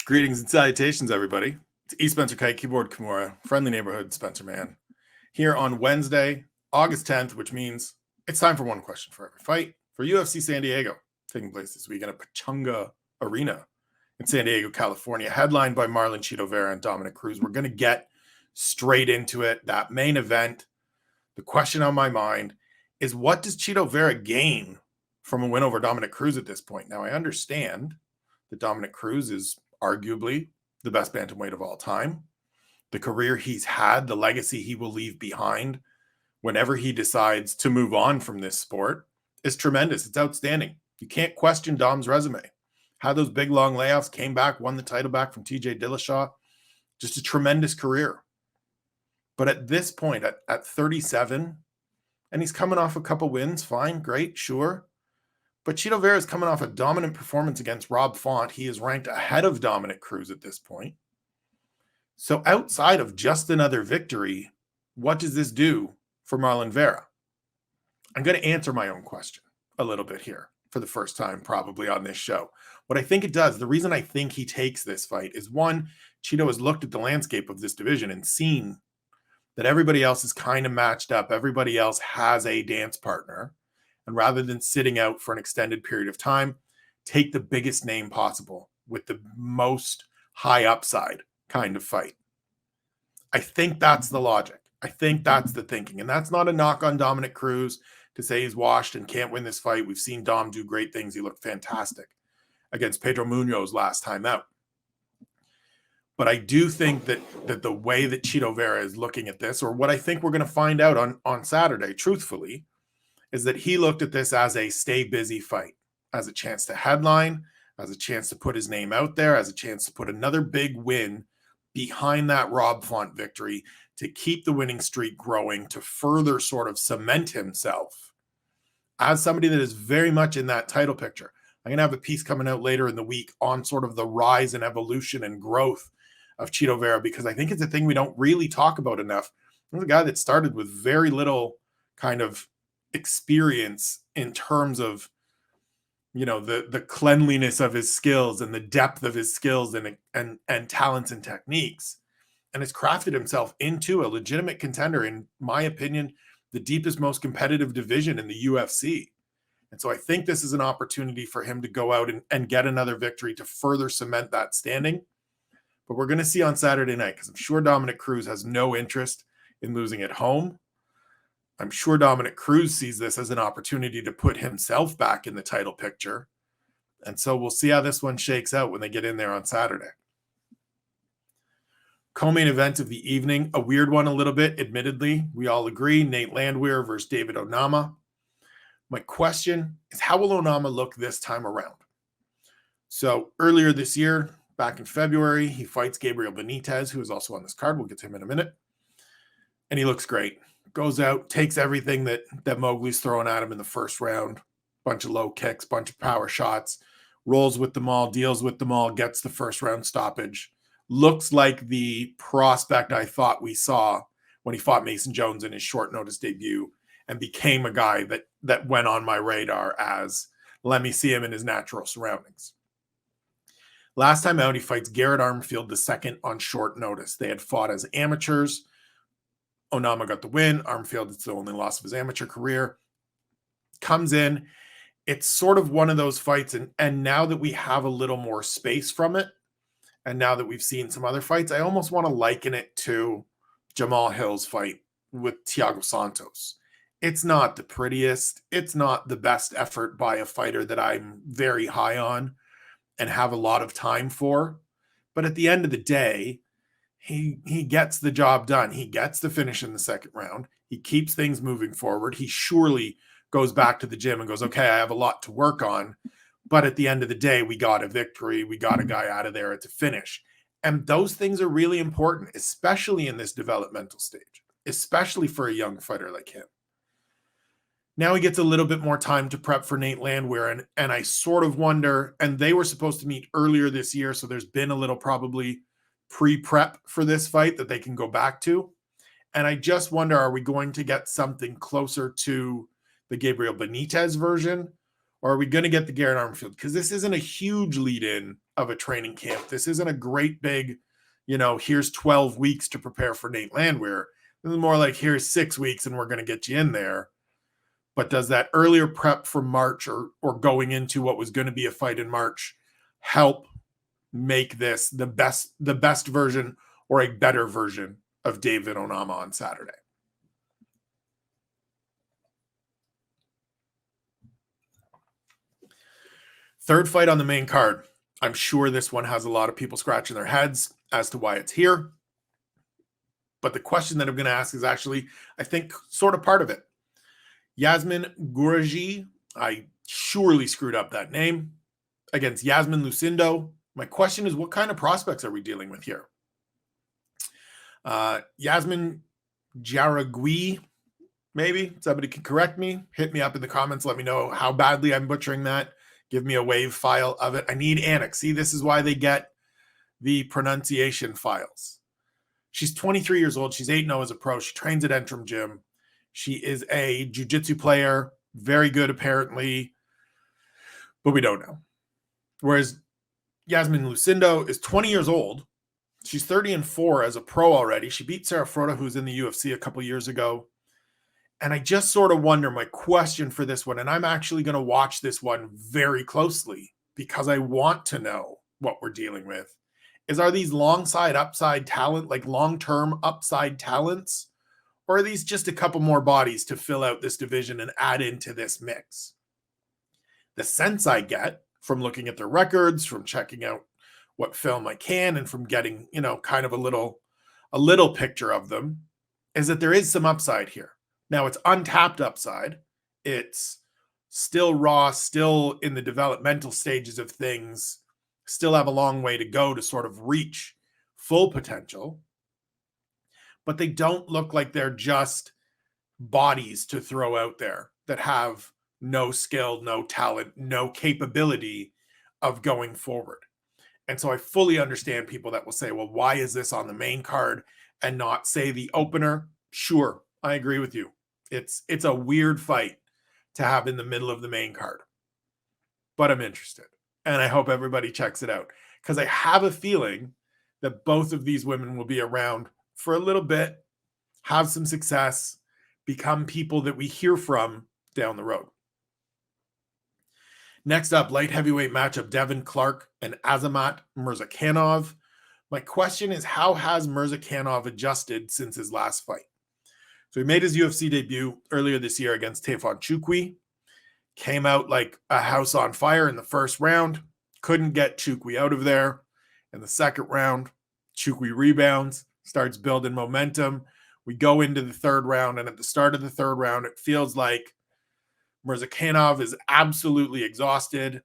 Greetings and salutations, everybody. It's E. Spencer Kite, Keyboard Kimura, friendly neighborhood Spencer Man, here on Wednesday, August 10th, which means it's time for one question for every fight for UFC San Diego, taking place this weekend at Pechanga Arena in San Diego, California, headlined by Marlon Chito Vera and Dominick Cruz. We're going to get straight into it. That main event, the question on my mind is, what does Chito Vera gain from a win over Dominick Cruz at this point? Now, I understand that Dominick Cruz is arguably the best bantamweight of all time. The career he's had, the legacy he will leave behind whenever he decides to move on from this sport is tremendous. It's outstanding. You can't question Dom's resume. Had those big, long layoffs, came back, won the title back from TJ Dillashaw. Just a tremendous career. But at this point, at 37, and he's coming off a couple wins, fine, great, sure. But Chito Vera is coming off a dominant performance against Rob Font. He is ranked ahead of Dominick Cruz at this point. So outside of just another victory, what does this do for Marlon Vera? I'm going to answer my own question a little bit here for the first time probably on this show. What I think it does, the reason I think he takes this fight is, one, Chito has looked at the landscape of this division and seen that everybody else is kind of matched up. Everybody else has a dance partner. And rather than sitting out for an extended period of time, take the biggest name possible with the most high upside kind of fight. I think that's the logic. I think that's the thinking. And that's not a knock on Dominick Cruz to say he's washed and can't win this fight. We've seen Dom do great things. He looked fantastic against Pedro Munoz last time out. But I do think that the way that Chito Vera is looking at this, or what I think we're going to find out on Saturday, truthfully, is that he looked at this as a stay busy fight, as a chance to headline, as a chance to put his name out there, as a chance to put another big win behind that Rob Font victory, to keep the winning streak growing, to further sort of cement himself as somebody that is very much in that title picture. I'm going to have a piece coming out later in the week on sort of the rise and evolution and growth of Chito Vera, because I think it's a thing we don't really talk about enough. He's a guy that started with very little kind of experience in terms of, you know, the cleanliness of his skills and the depth of his skills and talents and techniques, and has crafted himself into a legitimate contender, in my opinion, the deepest, most competitive division in the UFC. And so I think this is an opportunity for him to go out and get another victory to further cement that standing. But we're going to see on Saturday night, because I'm sure Dominick Cruz has no interest in losing at home. I'm sure Dominick Cruz sees this as an opportunity to put himself back in the title picture. And so we'll see how this one shakes out when they get in there on Saturday. Co-main event of the evening, a weird one a little bit, admittedly. We all agree, Nate Landwehr versus David Onama. My question is, how will Onama look this time around? So earlier this year, back in February, he fights Gabriel Benitez, who is also on this card. We'll get to him in a minute. And he looks great. Goes out, takes everything that Mowgli's throwing at him in the first round. Bunch of low kicks, bunch of power shots. Rolls with them all, deals with them all, gets the first round stoppage. Looks like the prospect I thought we saw when he fought Mason Jones in his short notice debut, and became a guy that went on my radar as, let me see him in his natural surroundings. Last time out, he fights Garrett Armfield II on short notice. They had fought as amateurs. Onama got the win. Armfield, it's the only loss of his amateur career. Comes in. It's sort of one of those fights. And now that we have a little more space from it, and now that we've seen some other fights, I almost want to liken it to Jamal Hill's fight with Thiago Santos. It's not the prettiest. It's not the best effort by a fighter that I'm very high on and have a lot of time for. But at the end of the day, he gets the job done. He gets the finish in the second round. He keeps things moving forward. He surely goes back to the gym and goes, okay, I have a lot to work on. But at the end of the day, we got a victory. We got a guy out of there at the finish. And those things are really important, especially in this developmental stage, especially for a young fighter like him. Now he gets a little bit more time to prep for Nate Landwehr. And I sort of wonder, and they were supposed to meet earlier this year, so there's been a little probably pre-prep for this fight that they can go back to. And I just wonder, are we going to get something closer to the Gabriel Benitez version, or are we going to get the Garrett Armfield? Because this isn't a huge lead-in of a training camp. This isn't a great big, here's 12 weeks to prepare for Nate Landwehr. This is more like, here's 6 weeks and we're going to get you in there. But does that earlier prep for March or going into what was going to be a fight in March help make this the best version or a better version of David Onama on Saturday? Third fight on the main card. I'm sure this one has a lot of people scratching their heads as to why it's here. But the question that I'm going to ask is actually, I think, sort of part of it. Yasmin Jauregui, I surely screwed up that name, against Yasmin Lucindo. My question is, what kind of prospects are we dealing with here? Yasmin Jauregui, maybe somebody can correct me. Hit me up in the comments. Let me know how badly I'm butchering that. Give me a wave file of it. I need annex. See, this is why they get the pronunciation files. She's 23 years old. She's 8-0 as a pro. She trains at Entrim Gym. She is a jiu-jitsu player, very good apparently, but we don't know. Whereas Yasmin Lucindo is 20 years old. She's 30-4 as a pro already. She beat Sarah Froda, who's in the UFC a couple years ago. And I just sort of wonder, my question for this one, and I'm actually going to watch this one very closely because I want to know what we're dealing with, is are these upside talent, like long-term upside talents? Or are these just a couple more bodies to fill out this division and add into this mix? The sense I get from looking at their records, from checking out what film I can, and from getting, kind of a little picture of them, is that there is some upside here. Now, it's untapped upside. It's still raw, still in the developmental stages of things, still have a long way to go to sort of reach full potential. But they don't look like they're just bodies to throw out there that have no skill, no talent, no capability of going forward. And so I fully understand people that will say, well, why is this on the main card and not, say, the opener? Sure, I agree with you. It's a weird fight to have in the middle of the main card. But I'm interested. And I hope everybody checks it out. Because I have a feeling that both of these women will be around for a little bit, have some success, become people that we hear from down the road. Next up, light heavyweight matchup, Devin Clark and Azamat Murzakanov. My question is, how has Murzakanov adjusted since his last fight? So he made his UFC debut earlier this year against Tayfon Chukwi. Came out like a house on fire in the first round. Couldn't get Chukwi out of there. In the second round, Chukwi rebounds, starts building momentum. We go into the third round, and at the start of the third round, it feels like Murzakanov is absolutely exhausted.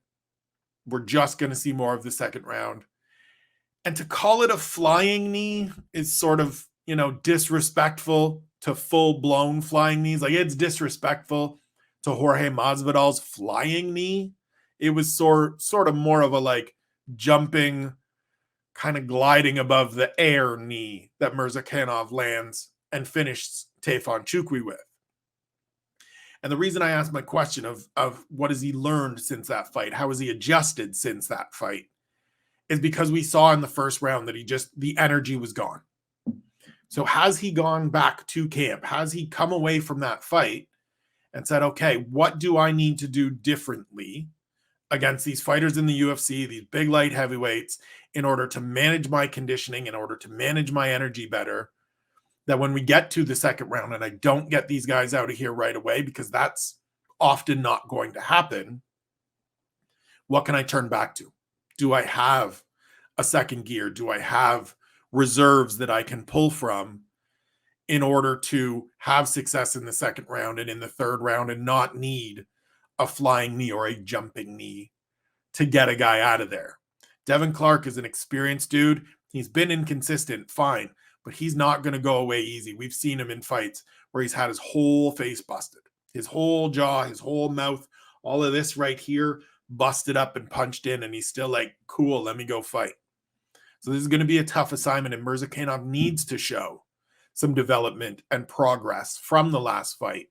We're just going to see more of the second round. And to call it a flying knee is sort of, disrespectful to full-blown flying knees. Like, it's disrespectful to Jorge Masvidal's flying knee. It was sort of more of a jumping, kind of gliding above the air knee that Murzakanov lands and finished Tayfon Chukwi with. And the reason I asked my question of what has he learned since that fight, how has he adjusted since that fight, is because we saw in the first round that the energy was gone. So has he gone back to camp? Has he come away from that fight and said, okay, what do I need to do differently against these fighters in the UFC, these big light heavyweights, in order to manage my conditioning, in order to manage my energy better, that when we get to the second round and I don't get these guys out of here right away, because that's often not going to happen, what can I turn back to? Do I have a second gear? Do I have reserves that I can pull from in order to have success in the second round and in the third round and not need a flying knee or a jumping knee to get a guy out of there? Devin Clark is an experienced dude. He's been inconsistent, fine, but he's not going to go away easy. We've seen him in fights where he's had his whole face busted, his whole jaw, his whole mouth, all of this right here busted up and punched in, and he's still like, cool, let me go fight. So this is going to be a tough assignment, and Murzakanov needs to show some development and progress from the last fight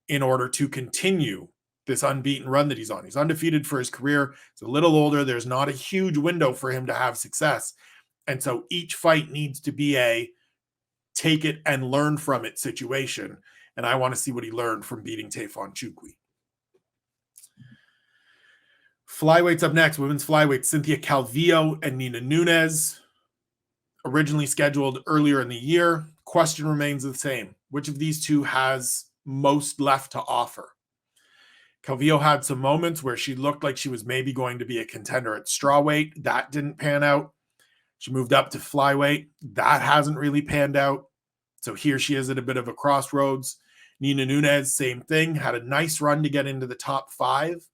in order to continue this unbeaten run that he's on. He's undefeated for his career. He's a little older. There's not a huge window for him to have success. And so each fight needs to be a take it and learn from it situation. And I want to see what he learned from beating Tayfon Chukwi. Flyweights up next. Women's flyweight, Cynthia Calvillo and Nina Nunes. Originally scheduled earlier in the year. Question remains the same. Which of these two has most left to offer? Calvillo had some moments where she looked like she was maybe going to be a contender at strawweight. That didn't pan out. She moved up to flyweight. That hasn't really panned out. So here she is at a bit of a crossroads. Nina Nunes, same thing. Had a nice run to get into the top 5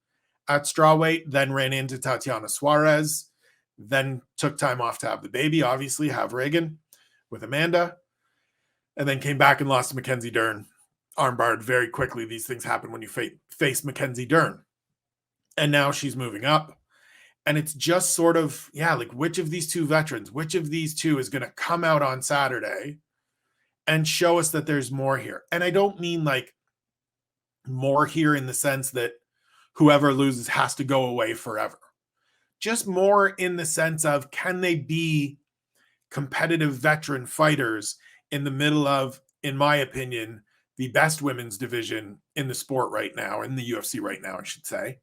at strawweight, then ran into Tatiana Suarez, then took time off to have the baby, obviously, have Reagan with Amanda, and then came back and lost to Mackenzie Dern. Armbarred very quickly. These things happen when you face Mackenzie Dern. And now she's moving up. And it's just sort of, like which of these two veterans, which of these two is going to come out on Saturday and show us that there's more here? And I don't mean like more here in the sense that whoever loses has to go away forever. Just more in the sense of, can they be competitive veteran fighters in the middle of, in my opinion, the best women's division in the sport right now, in the UFC right now, I should say,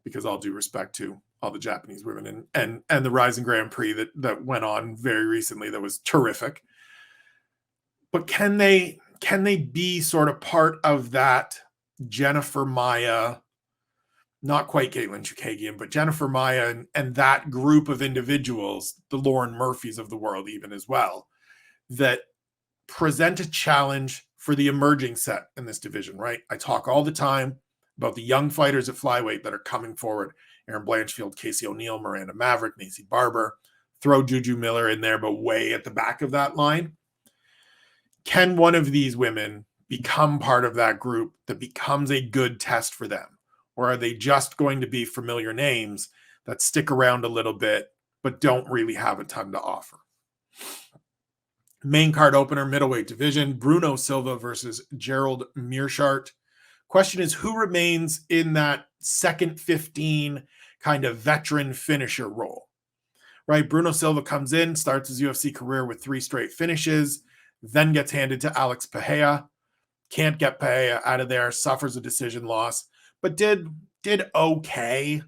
because all due respect to all the Japanese women and the Rising Grand Prix that went on very recently that was terrific. But can they be sort of part of that Jennifer Maia, not quite Caitlin Chukagian, but Jennifer Maia and that group of individuals, the Lauren Murphys of the world even as well, that present a challenge for the emerging set in this division, right? I talk all the time about the young fighters at flyweight that are coming forward. Erin Blanchfield, Casey O'Neill, Miranda Maverick, Macy Barber. Throw Juju Miller in there, but way at the back of that line. Can one of these women become part of that group that becomes a good test for them? Or are they just going to be familiar names that stick around a little bit, but don't really have a ton to offer? Main card opener, middleweight division, Bruno Silva versus Gerald Meerschaert. Question is, who remains in that second 15 kind of veteran finisher role, right? Bruno Silva comes in, starts his UFC career with 3 straight finishes, then gets handed to Alex Pereira. Can't get Pereira out of there, suffers a decision loss, but did okay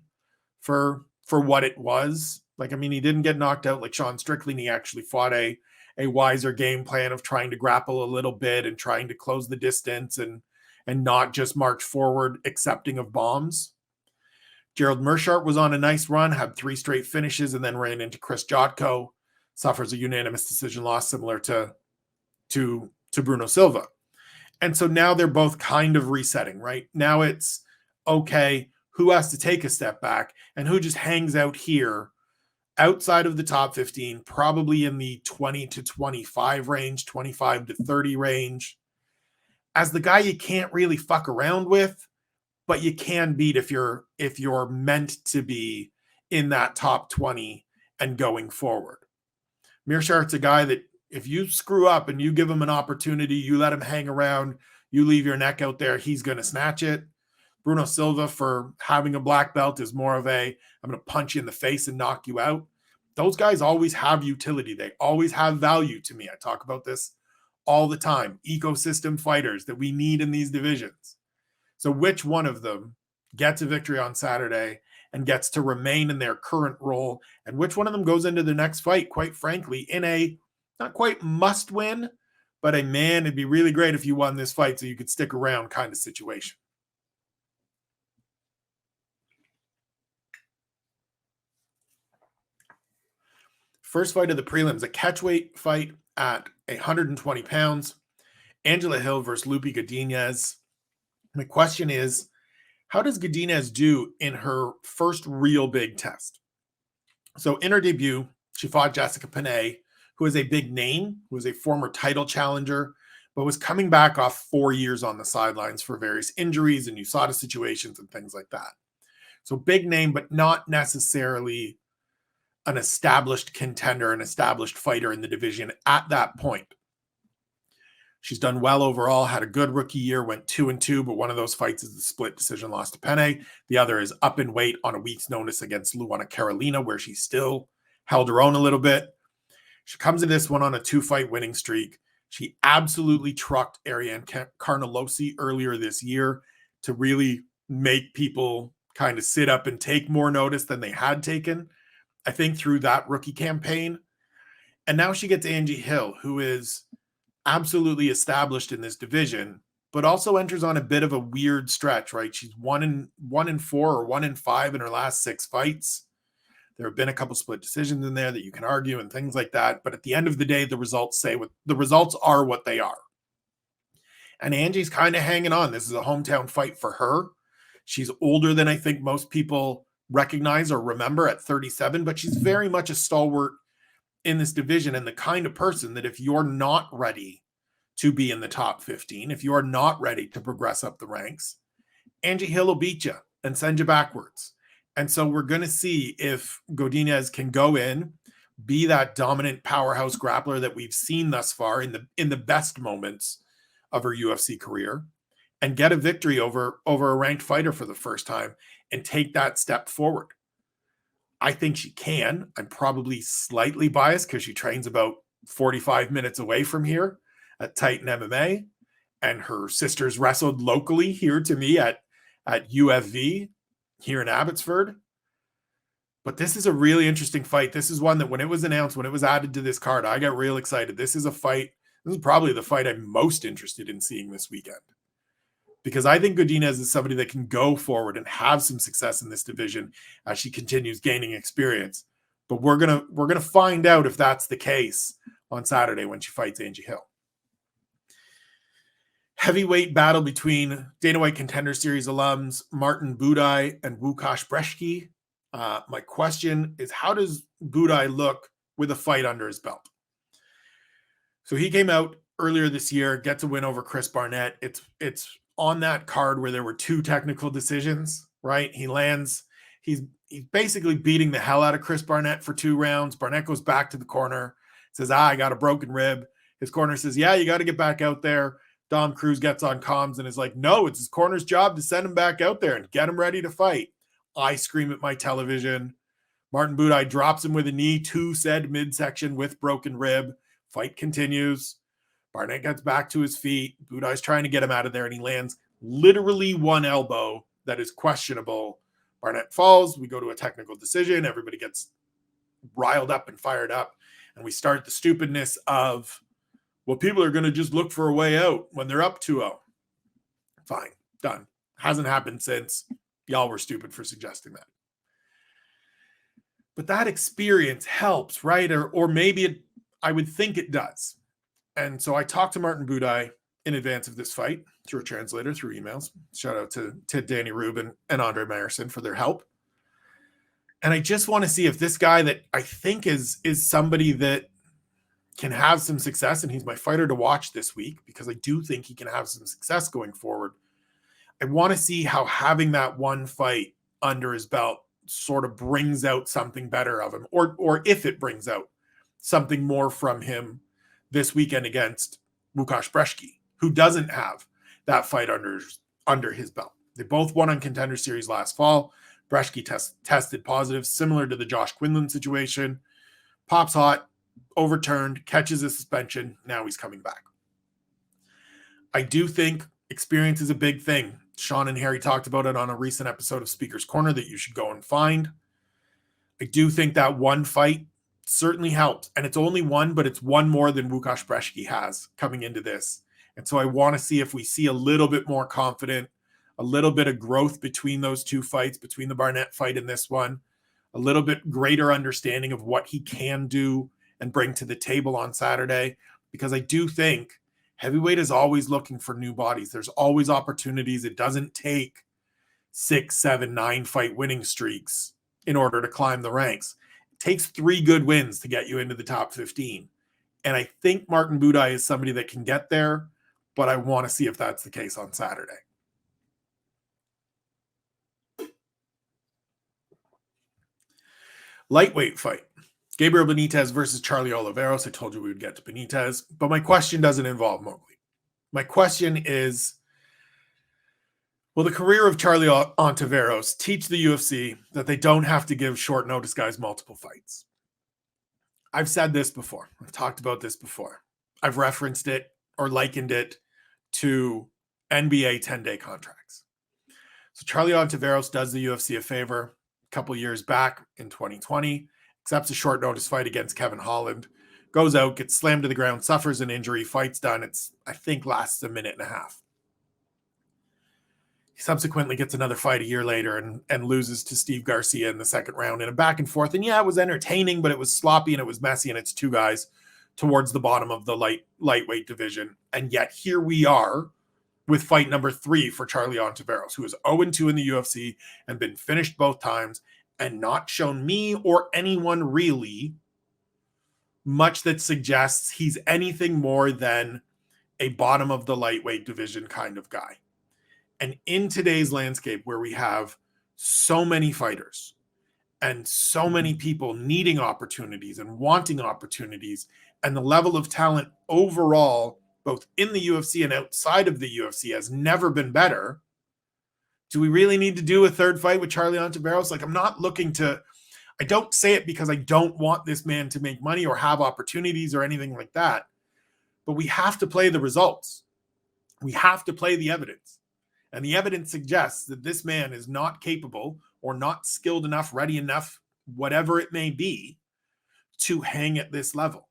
for what it was. Like, I mean, he didn't get knocked out like Sean Strickland. He actually fought a wiser game plan of trying to grapple a little bit and trying to close the distance and not just march forward accepting of bombs. Gerald Meerschaert was on a nice run, had 3 straight finishes, and then ran into Chris Jotko, suffers a unanimous decision loss similar to Bruno Silva. And so now they're both kind of resetting, right? Now it's, okay, who has to take a step back and who just hangs out here outside of the top 15, probably in the 20 to 25 range, 25 to 30 range, as the guy you can't really fuck around with, but you can beat if you're meant to be in that top 20 and going forward. Meerschaert's a guy that if you screw up and you give him an opportunity, you let him hang around, you leave your neck out there, he's going to snatch it. Bruno Silva, for having a black belt, is more of a, I'm going to punch you in the face and knock you out. Those guys always have utility. They always have value to me. I talk about this all the time. Ecosystem fighters that we need in these divisions. So which one of them gets a victory on Saturday and gets to remain in their current role? And which one of them goes into the next fight, quite frankly, in a not quite must win, but a man, it'd be really great if you won this fight so you could stick around kind of situation. First fight of the prelims, a catchweight fight at 120 pounds. Angela Hill versus Loopy Godinez. My question is, how does Godinez do in her first real big test? So in her debut, she fought Jessica Panay, who is a big name, who was a former title challenger, but was coming back off 4 years on the sidelines for various injuries and USADA situations and things like that. So big name, but not necessarily an established contender, an established fighter in the division at that point. She's done well overall, had a good rookie year, went 2-2, but one of those fights is the split decision loss to Penne. The other is up in weight on a week's notice against Luana Carolina, where she still held her own a little bit. She comes in this one on a 2-fight winning streak. She absolutely trucked Ariane Carnelossi earlier this year to really make people kind of sit up and take more notice than they had taken, I think, through that rookie campaign. And now she gets Angie Hill, who is absolutely established in this division, but also enters on a bit of a weird stretch, right? She's 1-4 or 1-5 in her last 6 fights. There have been a couple split decisions in there that you can argue and things like that. But at the end of the day, the results are what they are. And Angie's kind of hanging on. This is a hometown fight for her. She's older than I think most people recognize or remember at 37, but she's very much a stalwart in this division and the kind of person that if you're not ready to be in the top 15, if you're not ready to progress up the ranks, Angie Hill will beat you and send you backwards. And so we're going to see if Godinez can go in, be that dominant powerhouse grappler that we've seen thus far in the best moments of her UFC career, and get a victory over a ranked fighter for the first time and take that step forward. I think she can. I'm probably slightly biased because she trains about 45 minutes away from here at Titan MMA, and her sisters wrestled locally here to me at UFV here in Abbotsford. But this is a really interesting fight. This is one that when it was announced, when it was added to this card, I got real excited. This is probably the fight I'm most interested in seeing this weekend, because I think Godinez is somebody that can go forward and have some success in this division as she continues gaining experience. But we're gonna find out if that's the case on Saturday when she fights Angie Hill. Heavyweight battle between Dana White Contender Series alums Martin Buday and Lukasz Brzeski. My question is, how does Buday look with a fight under his belt? So he came out earlier this year, gets a win over Chris Barnett. It's on that card where there were 2 technical decisions, right? He's basically beating the hell out of Chris Barnett for 2 rounds. Barnett goes back to the corner, says, I got a broken rib. His corner says, yeah, you got to get back out there. Dom Cruz gets on comms and is like, no, it's his corner's job to send him back out there and get him ready to fight. I scream at my television. Martin Buday drops him with a knee to said midsection with broken rib. Fight continues. Barnett gets back to his feet. Buday's trying to get him out of there, and he lands literally one elbow that is questionable. Barnett falls. We go to a technical decision. Everybody gets riled up and fired up, and we start the stupidness of, well, people are going to just look for a way out when they're up 2-0. Fine. Done. Hasn't happened since. Y'all were stupid for suggesting that. But that experience helps, right? Or maybe I would think it does. And so I talked to Martin Buday in advance of this fight through a translator, through emails. Shout out to Danny Rubin and Andre Meyerson for their help. And I just want to see if this guy that I think is somebody that can have some success, and he's my fighter to watch this week because I do think he can have some success going forward. I want to see how having that one fight under his belt sort of brings out something better of him, or if it brings out something more from him this weekend against Lukasz Brzeski, who doesn't have that fight under his belt. They both won on Contender Series last fall. Brzeski tested positive, similar to the Josh Quinlan situation. Pops hot, overturned, catches a suspension. Now he's coming back. I do think experience is a big thing. Sean and Harry talked about it on a recent episode of Speaker's Corner that you should go and find. I do think that one fight certainly helps. And it's only one, but it's one more than Lukasz Brzeski has coming into this. And so I want to see if we see a little bit more confident, a little bit of growth between those 2 fights, between the Barnett fight and this one, a little bit greater understanding of what he can do and bring to the table on Saturday. Because I do think heavyweight is always looking for new bodies. There's always opportunities. It doesn't take 6, 7, 9 fight winning streaks in order to climb the ranks. It takes 3 good wins to get you into the top 15. And I think Martin Buday is somebody that can get there, but I want to see if that's the case on Saturday. Lightweight fight. Gabriel Benitez versus Charlie Oliveros. I told you we would get to Benitez, but my question doesn't involve Mowgli. My question is, will the career of Charlie Ontiveros teach the UFC that they don't have to give short notice guys multiple fights? I've said this before. I've talked about this before. I've referenced it or likened it to NBA 10-day contracts. So Charlie Ontiveros does the UFC a favor a couple years back in 2020, accepts a short notice fight against Kevin Holland, goes out, gets slammed to the ground, suffers an injury, fight's done. I think lasts a minute and a half. He subsequently gets another fight a year later and loses to Steve Garcia in the second round in a back and forth. And yeah, it was entertaining, but it was sloppy and it was messy, and it's two guys towards the bottom of the lightweight division. And yet here we are with fight number 3 for Charlie Ontiveros, who is 0-2 in the UFC and been finished both times and not shown me or anyone really much that suggests he's anything more than a bottom of the lightweight division kind of guy. And in today's landscape where we have so many fighters and so many people needing opportunities and wanting opportunities, and the level of talent overall, both in the UFC and outside of the UFC, has never been better, do we really need to do a third fight with Charlie Ontiveros? Like, I'm not looking to, I don't say it because I don't want this man to make money or have opportunities or anything like that, but we have to play the results. We have to play the evidence. And the evidence suggests that this man is not capable or not skilled enough, ready enough, whatever it may be, to hang at this level.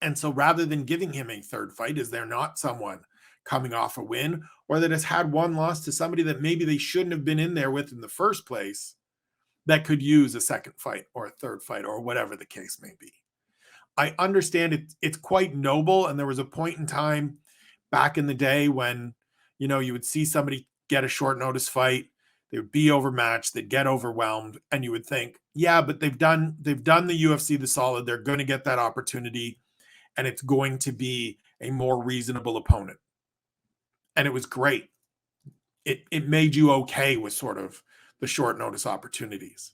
And so rather than giving him a third fight, is there not someone coming off a win or that has had one loss to somebody that maybe they shouldn't have been in there with in the first place that could use a second fight or a third fight or whatever the case may be? I understand it's quite noble. And there was a point in time back in the day when, you know, you would see somebody get a short notice fight, they would be overmatched, they'd get overwhelmed, and you would think, yeah, but they've done the UFC the solid, they're going to get that opportunity, and it's going to be a more reasonable opponent. And it was great. It made you okay with sort of the short notice opportunities.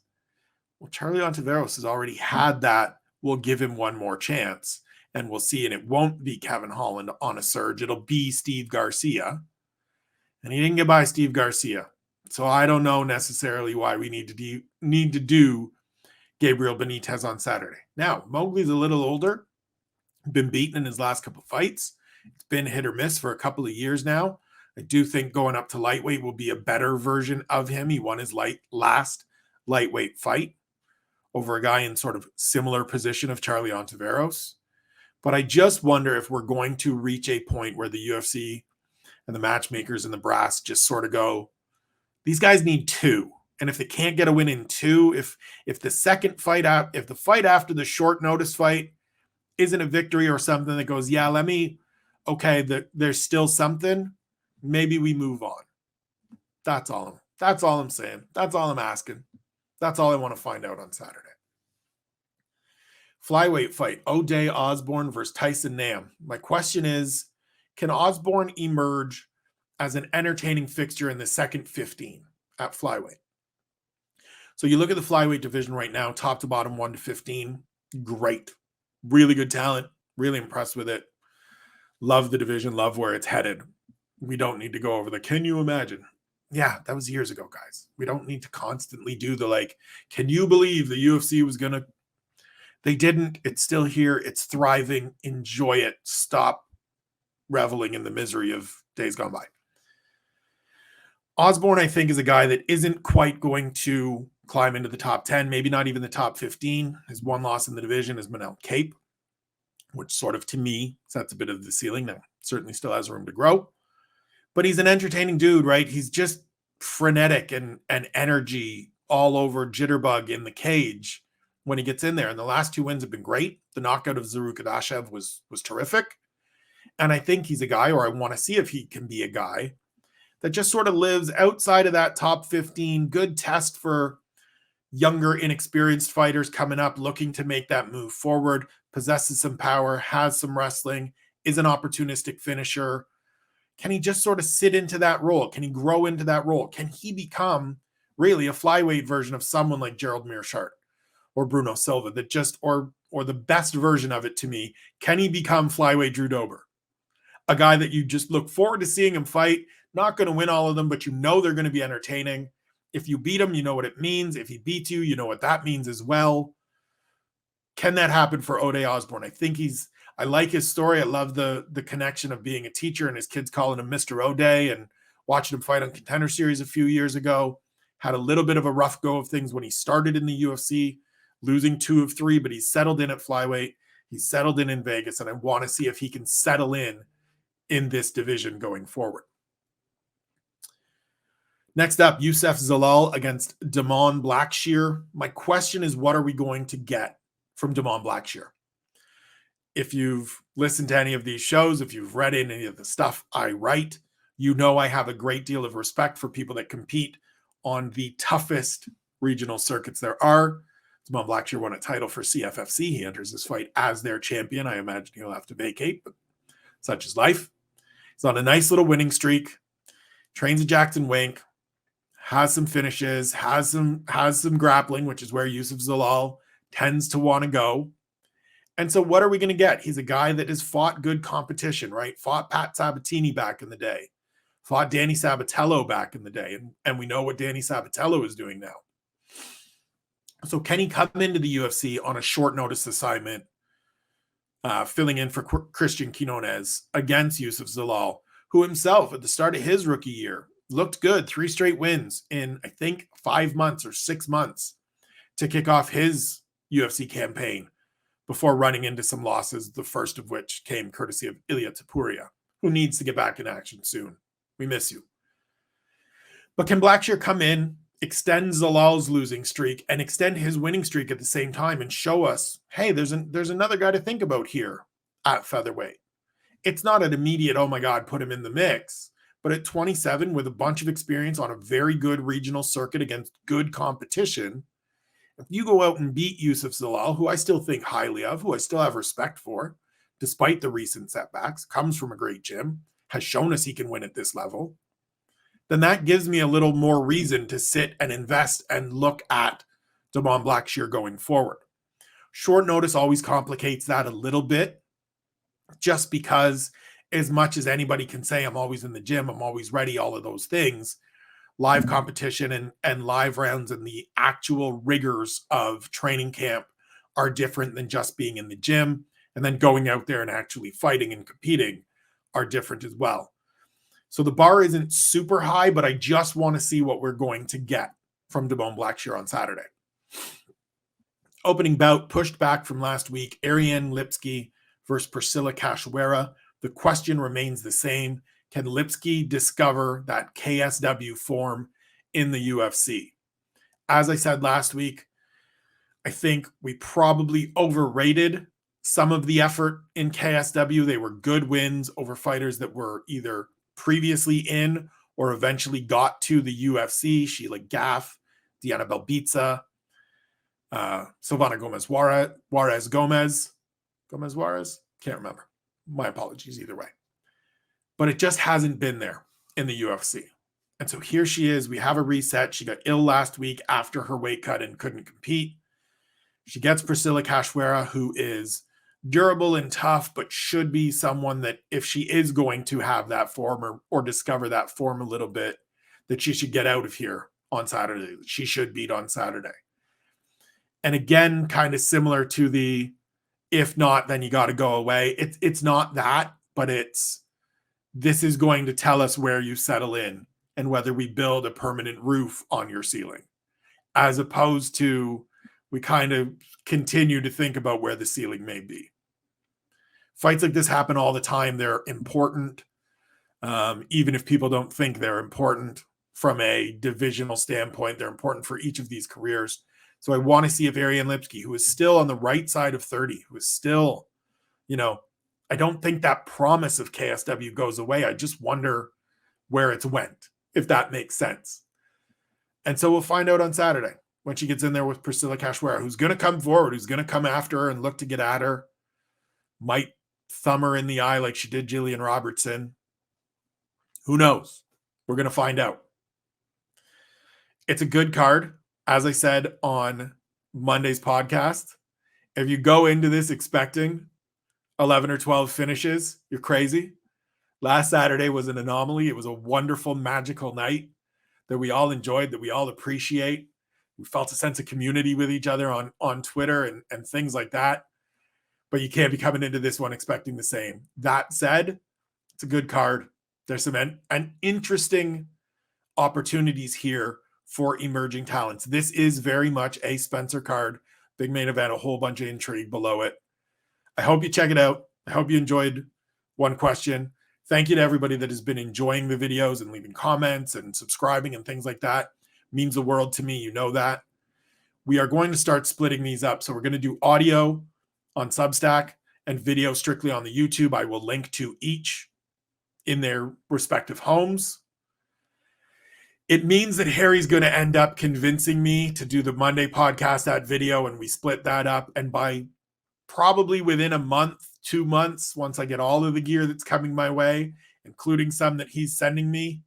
Well, Charlie Ontiveros has already had that. We'll give him one more chance, and we'll see. And it won't be Kevin Holland on a surge. It'll be Steve Garcia. And he didn't get by Steve Garcia. So I don't know necessarily why we need to do Gabriel Benitez on Saturday. Now, Mowgli's a little older, been beaten in his last couple of fights. It's been hit or miss for a couple of years now. I do think going up to lightweight will be a better version of him. He won his last lightweight fight over a guy in sort of similar position of Charlie Ontiveros. But I just wonder if we're going to reach a point where the UFC and the matchmakers and the brass just sort of go, these guys need 2. And if they can't get a win in 2, if the second fight out, if the fight after the short notice fight isn't a victory or something that goes, yeah, there's still something, maybe we move on. That's all I'm saying. That's all I'm asking. That's all I want to find out on Saturday. Flyweight fight, Ode Osbourne versus Tyson Nam. My question is, can Osbourne emerge as an entertaining fixture in the second 15 at flyweight? So you look at the flyweight division right now, top to bottom, 1 to 15. Great. Really good talent. Really impressed with it. Love the division. Love where it's headed. We don't need to go over the, can you imagine? Yeah, that was years ago, guys. We don't need to constantly do the can you believe the UFC was going to... They didn't. It's still here. It's thriving. Enjoy it. Stop reveling in the misery of days gone by. Osbourne, I think, is a guy that isn't quite going to climb into the top 10, maybe not even the top 15. His one loss in the division is Manel Cape, which sort of, to me, sets a bit of the ceiling. Now, certainly still has room to grow. But he's an entertaining dude, right? He's just frenetic and energy all over, jitterbug in the cage when he gets in there. And the last 2 wins have been great. The knockout of Zarukadashev was terrific. And I think he's a guy, or I want to see if he can be a guy, that just sort of lives outside of that top 15. Good test for younger, inexperienced fighters coming up, looking to make that move forward, possesses some power, has some wrestling, is an opportunistic finisher. Can he just sort of sit into that role? Can he grow into that role? Can he become really a flyweight version of someone like Gerald Meerschaert or Bruno Silva, that just, or the best version of it to me? Can he become flyweight Drew Dober? a guy that you just look forward to seeing him fight. Not going to win all of them, but you know they're going to be entertaining. If you beat him, you know what it means. If he beats you, you know what that means as well. Can that happen for Ode Osbourne? I like his story. I love the connection of being a teacher and his kids calling him Mr. Ode and watching him fight on Contender Series a few years ago. Had a little bit of a rough go of things when he started in the UFC, losing 2 of 3, but he's settled in at flyweight. He's settled in Vegas, and I want to see if he can settle in this division going forward. Next up, Youssef Zalal against Damon Blackshear. My question is, what are we going to get from Damon Blackshear? If you've listened to any of these shows, if you've read any of the stuff I write, you know I have a great deal of respect for people that compete on the toughest regional circuits there are. Damon Blackshear won a title for CFFC. He enters this fight as their champion. I imagine he'll have to vacate, but such is life. He's on a nice little winning streak. Trains at Jackson Wink. Has some finishes. Has some grappling, which is where Youssef Zalal tends to want to go. And so what are we going to get? He's a guy that has fought good competition, right? Fought Pat Sabatini back in the day. Fought Danny Sabatello back in the day. And we know what Danny Sabatello is doing now. So can he come into the UFC on a short notice assignment, filling in for Christian Quinones against Youssef Zalal, who himself at the start of his rookie year looked good, 3 straight wins in, I think, 5 months or 6 months to kick off his UFC campaign before running into some losses, the first of which came courtesy of Ilya Topuria, who needs to get back in action soon. We miss you. But can Blackshear come in, extend Zalal's losing streak, and extend his winning streak at the same time and show us, hey, there's another guy to think about here at featherweight? It's not an immediate, oh my God, put him in the mix. But at 27, with a bunch of experience on a very good regional circuit against good competition, if you go out and beat Youssef Zalal, who I still think highly of, who I still have respect for, despite the recent setbacks, comes from a great gym, has shown us he can win at this level, then that gives me a little more reason to sit and invest and look at Damon Blackshear going forward. Short notice always complicates that a little bit, just because as much as anybody can say, I'm always in the gym, I'm always ready, all of those things, live competition and live rounds and the actual rigors of training camp are different than just being in the gym, and then going out there and actually fighting and competing are different as well. So the bar isn't super high, but I just want to see what we're going to get from Damon Blackshear on Saturday. Opening bout pushed back from last week, Ariane Lipski versus Priscilla Cachoeira. The question remains the same. Can Lipski discover that KSW form in the UFC? As I said last week, I think we probably overrated some of the effort in KSW. They were good wins over fighters that were either previously in or eventually got to the UFC. Sheila Gaff, Diana Belbitsa, Silvana Gomez Juarez, can't remember. My apologies either way. But it just hasn't been there in the UFC. And so here she is. We have a reset. She got ill last week after her weight cut and couldn't compete. She gets Priscilla Cachoeira, who is durable and tough, but should be someone that if she is going to have that form or discover that form a little bit, that she should get out of here on Saturday. She should beat on Saturday. And again, kind of similar to the, if not, then you got to go away. It's not that, but this is going to tell us where you settle in and whether we build a permanent roof on your ceiling, as opposed to we kind of continue to think about where the ceiling may be. Fights like this happen all the time. They're important, even if people don't think they're important from a divisional standpoint. They're important for each of these careers. So I want to see if Ariane Lipski, who is still on the right side of 30, who is still, I don't think that promise of KSW goes away. I just wonder where it's went, if that makes sense. And so we'll find out on Saturday when she gets in there with Priscilla Cachoeira, who's going to come forward, who's going to come after her and look to get at her. Might thumb her in the eye like she did Jillian Robertson. Who knows? We're going to find out. It's a good card. As I said on Monday's podcast, if you go into this expecting 11 or 12 finishes, you're crazy. Last Saturday was an anomaly. It was a wonderful, magical night that we all enjoyed, that we all appreciate. We felt a sense of community with each other on Twitter and things like that. But you can't be coming into this one expecting the same. That said, it's a good card. There's some an interesting opportunities here for emerging talents. This is very much a Spencer card. Big main event, a whole bunch of intrigue below it. I hope you check it out. I hope you enjoyed One Question. Thank you to everybody that has been enjoying the videos and leaving comments and subscribing and things like that. It means the world to me. You know that. We are going to start splitting these up. So we're going to do audio on Substack and video strictly on the YouTube. I will link to each in their respective homes. It means that Harry's going to end up convincing me to do the Monday podcast, that video, and we split that up. And by probably within a month, 2 months, once I get all of the gear that's coming my way, including some that he's sending me,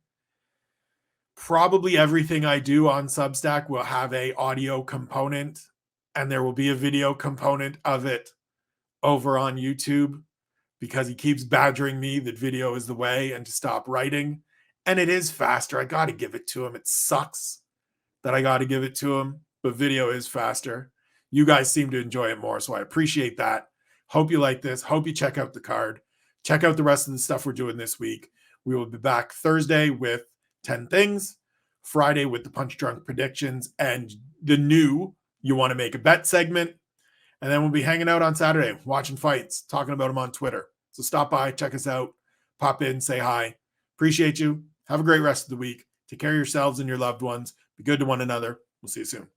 probably everything I do on Substack will have a audio component, and there will be a video component of it over on YouTube, because he keeps badgering me that video is the way and to stop writing. And it is faster. I got to give it to him. It sucks that I got to give it to him, but video is faster. You guys seem to enjoy it more, so I appreciate that. Hope you like this. Hope you check out the card. Check out the rest of the stuff we're doing this week. We will be back Thursday with 10 things, Friday with the Punch Drunk predictions and the new You Want to Make a Bet segment. And then we'll be hanging out on Saturday, watching fights, talking about them on Twitter. So stop by, check us out, pop in, say hi. Appreciate you. Have a great rest of the week. Take care of yourselves and your loved ones. Be good to one another. We'll see you soon.